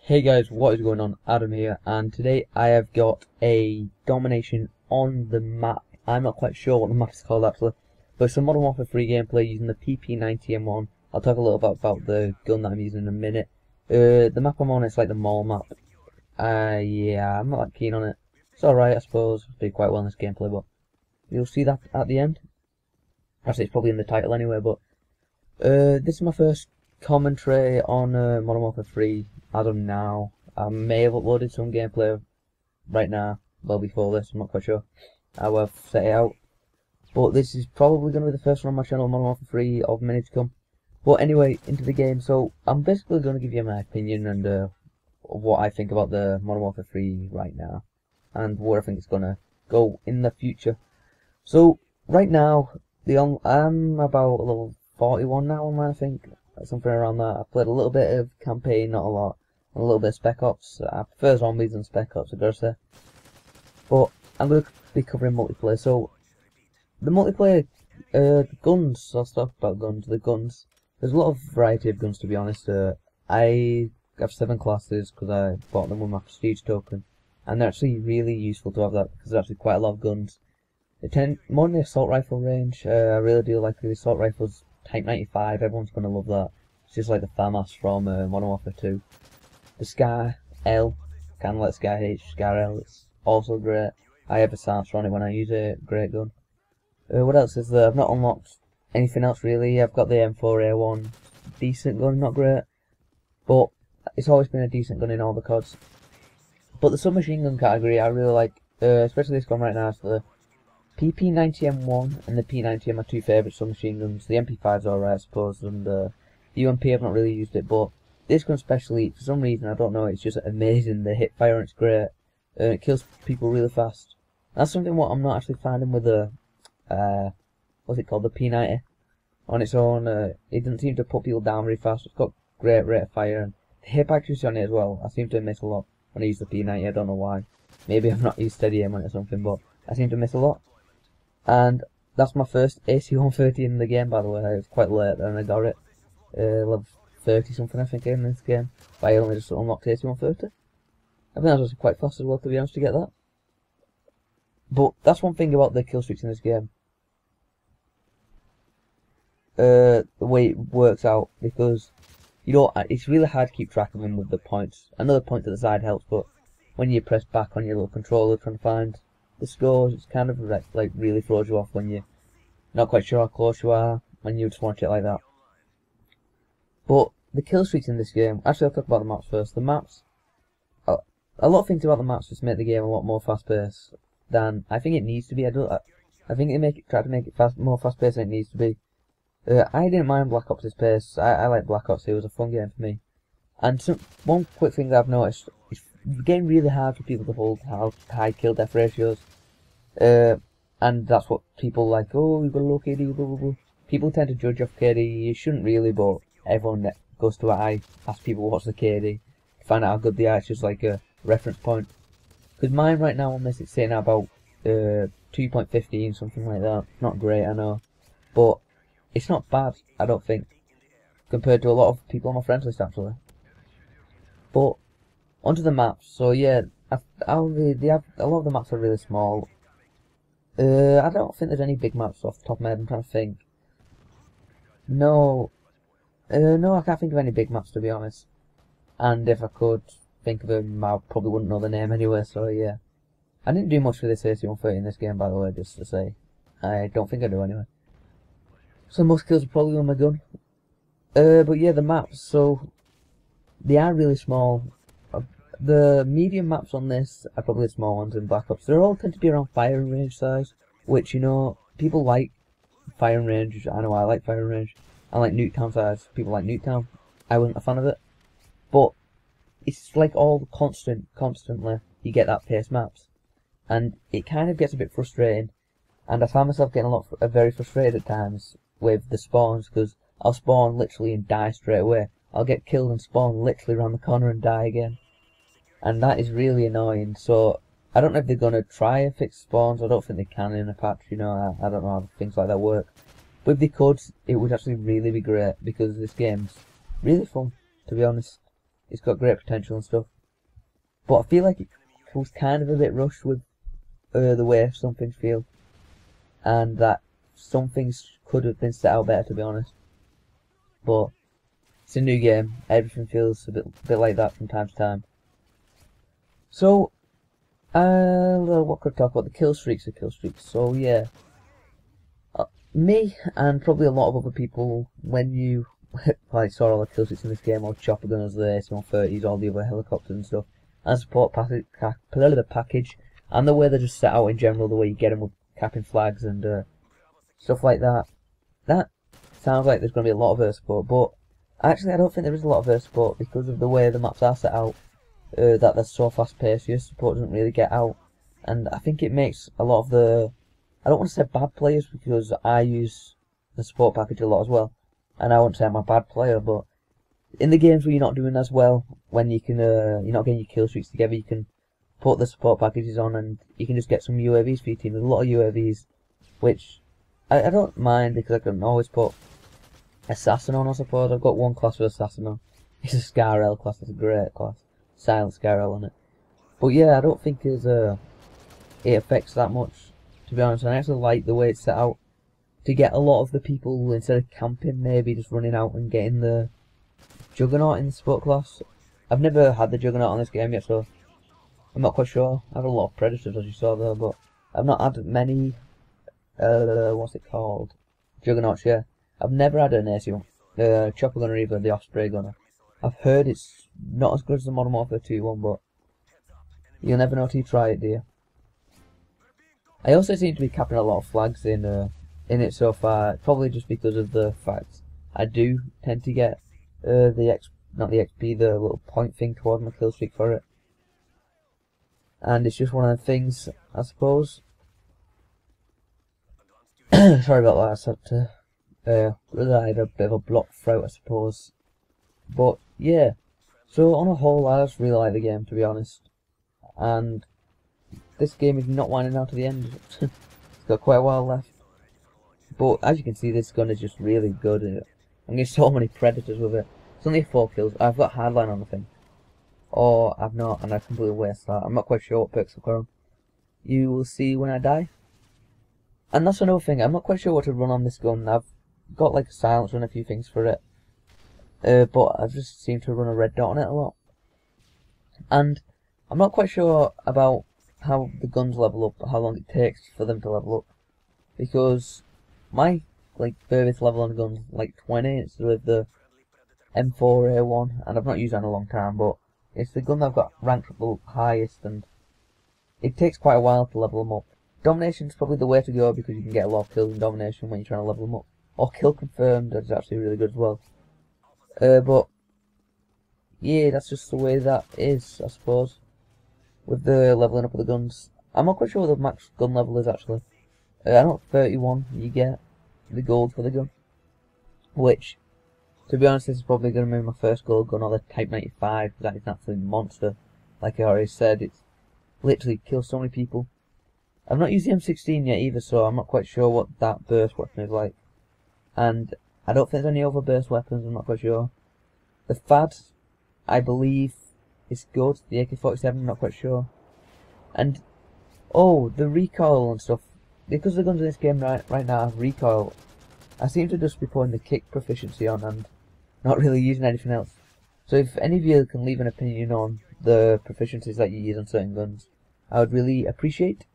Hey guys, what is going on? Adam here, and today I have got a domination on the map. I'm not quite sure what the map is called actually, but it's a Modern Warfare 3 gameplay using the PP90M1. I'll talk a little bit about the gun that I'm using in a minute. The map I'm on is like the mall map. Yeah, I'm not that keen on it. It's alright, I suppose. I do quite well in this gameplay, but you'll see that at the end. Actually, it's probably in the title anyway, but this is my first commentary on Modern Warfare 3 as of now. I may have uploaded some gameplay right now, well before this, I'm not quite sure how I've set it out. But this is probably going to be the first one on my channel, Modern Warfare 3, of many to come. But anyway, into the game. So I'm basically going to give you my opinion and of what I think about the Modern Warfare 3 right now, and where I think it's going to go in the future. So right now, I'm about level 41 now, I think, something around that. I've played a little bit of campaign, not a lot, and a little bit of Spec Ops. I prefer zombies than Spec Ops, I gotta say. But I'm going to be covering multiplayer. So the multiplayer, the guns. I'll talk about guns. The guns. There's a lot of variety of guns, to be honest. I have 7 classes because I bought them with my prestige token, and they're actually really useful to have that because there's actually quite a lot of guns. They tend more in the assault rifle range. I really do like the assault rifles. Type 95, everyone's going to love that. It's just like the FAMAS from Modern Warfare 2. The Scar L, kind of like Scar H, Scar L, it's also great. I have a silencer on it when I use it, great gun. What else is there? I've not unlocked anything else really. I've got the M4A1, decent gun, not great, but it's always been a decent gun in all the CODs. But the submachine gun category I really like, especially this gun right now, is the PP90M1 and the P90M are 2 favourite submachine guns. The MP5's alright I suppose, and the UMP I've not really used it, but this gun especially, for some reason, I don't know, it's just amazing. The hip fire and it's great, and it kills people really fast. That's something what I'm not actually finding with the, what's it called, the P90 on its own. It doesn't seem to put people down very fast. It's got great rate of fire, and the hip accuracy on it as well. I seem to miss a lot when I use the P90, I don't know why. Maybe I've not used steady aim on it or something, but I seem to miss a lot. And that's my first AC-130 in the game, by the way. It was quite late and I got it. Level 30 something I think in this game. But I only just unlocked AC-130. I think that was quite fast as well, to be honest, to get that. But that's one thing about the kill streaks in this game. The way it works out, because it's really hard to keep track of them with the points. Another point to the side helps, but when you press back on your little controller trying to find the scores, it's kind of like really throws you off when you're not quite sure how close you are when you just watch it like that. But the kill streaks in this game, actually I'll talk about the maps first. The maps, a lot of things about the maps just make the game a lot more fast paced than I think it needs to be. I think they try to make it more fast paced than it needs to be. I didn't mind Black Ops' pace. I like Black Ops. It was a fun game for me. And one quick thing that I've noticed, it's getting really hard for people to hold high kill death ratios. And that's what people like. Oh, you've got a low KD, blah blah blah. People tend to judge off KD. You shouldn't really, but everyone that goes to I ask people what's the KD to find out how good they are. It's just like a reference point. Because mine right now on this, it's saying about 2.15, something like that. Not great, I know, but it's not bad, I don't think, compared to a lot of people on my friends list actually. But onto the maps. So yeah, a lot of the maps are really small. I don't think there's any big maps off the top of my head. I'm trying to think. No, I can't think of any big maps to be honest. And if I could think of them, I probably wouldn't know the name anyway. So yeah, I didn't do much for this AC-130 in this game, by the way, just to say. I don't think I do anyway. So most kills are probably on my gun. But yeah, the maps. So they are really small. The medium maps on this are probably the small ones in Black Ops. They all tend to be around firing range size, which, you know, people like firing range. I know I like firing range. I like Nuketown size. People like Nuketown. I wasn't a fan of it. But it's like all constantly you get that pace maps. And it kind of gets a bit frustrating. And I find myself getting very frustrated at times with the spawns, because I'll spawn literally and die straight away. I'll get killed and spawn literally around the corner and die again. And that is really annoying. So I don't know if they're going to try and fix spawns. I don't think they can in a patch, you know. I don't know how things like that work. But if they could, it would actually really be great, because this game's really fun, to be honest. It's got great potential and stuff. But I feel like it was kind of a bit rushed with the way some things feel, and that some things could have been set out better, to be honest. But it's a new game. Everything feels a bit like that from time to time. So, what could I talk about? The kill streaks. So yeah, me and probably a lot of other people, when you probably saw all the kill streaks in this game, all chopper gunners, the AC-130s, all the other helicopters and stuff, and support package, and the way they're just set out in general, the way you get them with capping flags and stuff like that. That sounds like there's going to be a lot of air support, but actually I don't think there is a lot of air support because of the way the maps are set out. That they're so fast paced, your support doesn't really get out, and I think it makes a lot of the, I don't want to say bad players because I use the support package a lot as well, and I won't say I'm a bad player, but in the games where you're not doing as well, when you can, you're not getting your kill streaks together, you can put the support packages on and you can just get some UAVs for your team. There's a lot of UAVs, which I don't mind because I can always put Assassin on, I suppose. I've got one class with Assassin on. It's a SCAR-L class, it's a great class. Silent SCAR-L on it. But yeah, I don't think it affects that much, to be honest. And I actually like the way it's set out to get a lot of the people, instead of camping, maybe just running out and getting the Juggernaut in the support class. I've never had the Juggernaut on this game yet, so I'm not quite sure. I have a lot of Predators, as you saw there, but I've not had many, what's it called? Juggernauts, yeah. I've never had an AC-1, chopper gunner either, the Osprey gunner. I've heard it's not as good as the Modern Warfare 2 one, but you'll never know till you try it, do you? I also seem to be capping a lot of flags in it so far, probably just because of the fact I do tend to get not the XP, the little point thing towards my kill streak for it. And it's just one of the things, I suppose. Sorry about that, I just had to, I had a bit of a blocked throat, I suppose. But yeah, so on a whole, I just really like the game, to be honest. And this game is not winding down to the end. It's got quite a while left. But as you can see, this gun is just really good. I'm getting so many Predators with it. It's only 4 kills. I've got hardline on the thing. Or I've not, and I completely waste that. I'm not quite sure what perks I've got on. You will see when I die. And that's another thing, I'm not quite sure what to run on this gun. I've got like a silencer and a few things for it. But I've just seemed to run a red dot on it a lot. And I'm not quite sure about how the guns level up, how long it takes for them to level up. Because my furthest level on the gun's like 20, it's with the M4A1, and I've not used that in a long time, but it's the gun that I've got ranked up the highest, and it takes quite a while to level them up. Domination's probably the way to go because you can get a lot of kills in Domination when you're trying to level them up. Or Kill Confirmed is actually really good as well. But yeah, that's just the way that is, I suppose, with the leveling up of the guns. I'm not quite sure what the max gun level is actually. I know 31 you get the gold for the gun, which, to be honest, this is probably going to be my first gold gun, or the Type 95, because that is an absolute monster. Like I already said, it's literally kills so many people. I've not used the M16 yet either, so I'm not quite sure what that burst weapon is like. And I don't think there's any other burst weapons, I'm not quite sure. The FAD, I believe, is good. The AK-47, I'm not quite sure. And, oh, the recoil and stuff. Because the guns in this game right now have recoil, I seem to just be putting the kick proficiency on and not really using anything else. So if any of you can leave an opinion on the proficiencies that you use on certain guns, I would really appreciate.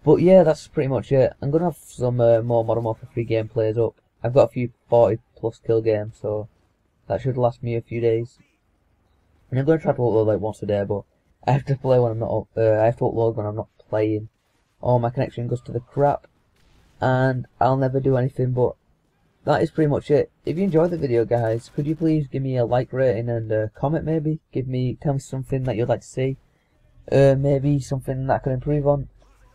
But yeah, that's pretty much it. I'm going to have some more Modern Warfare 3 gameplays up. I've got a few 40 plus kill games, so that should last me a few days. And I'm going to try to upload like once a day, but I have to play when I'm not I have to upload when I'm not playing, or my connection goes to the crap, and I'll never do anything. But that is pretty much it. If you enjoyed the video, guys, could you please give me a like rating and a comment maybe? Tell me something that you'd like to see. Maybe something that I can improve on.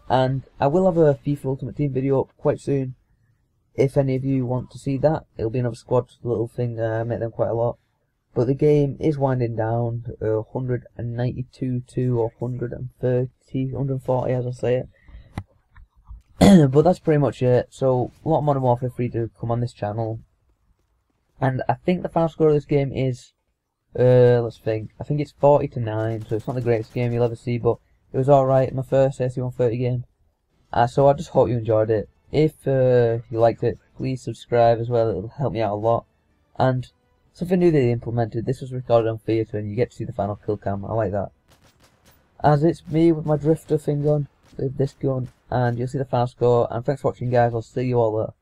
And I will have a FIFA Ultimate Team video up quite soon. If any of you want to see that, it'll be another squad little thing. I make them quite a lot. But the game is winding down, 192 to 130, 140 as I say it. But that's pretty much it. So, a lot of Modern Warfare 3 to come on this channel. And I think the final score of this game is, let's think, I think it's 40-9, so it's not the greatest game you'll ever see, but it was alright, my first SC130 game. So I just hope you enjoyed it. If you liked it, please subscribe as well, it'll help me out a lot. And something new they implemented, this was recorded on theatre and you get to see the final kill cam, I like that. As it's me with my drifter thing on, with this gun, and you'll see the final score, and thanks for watching guys, I'll see you all there.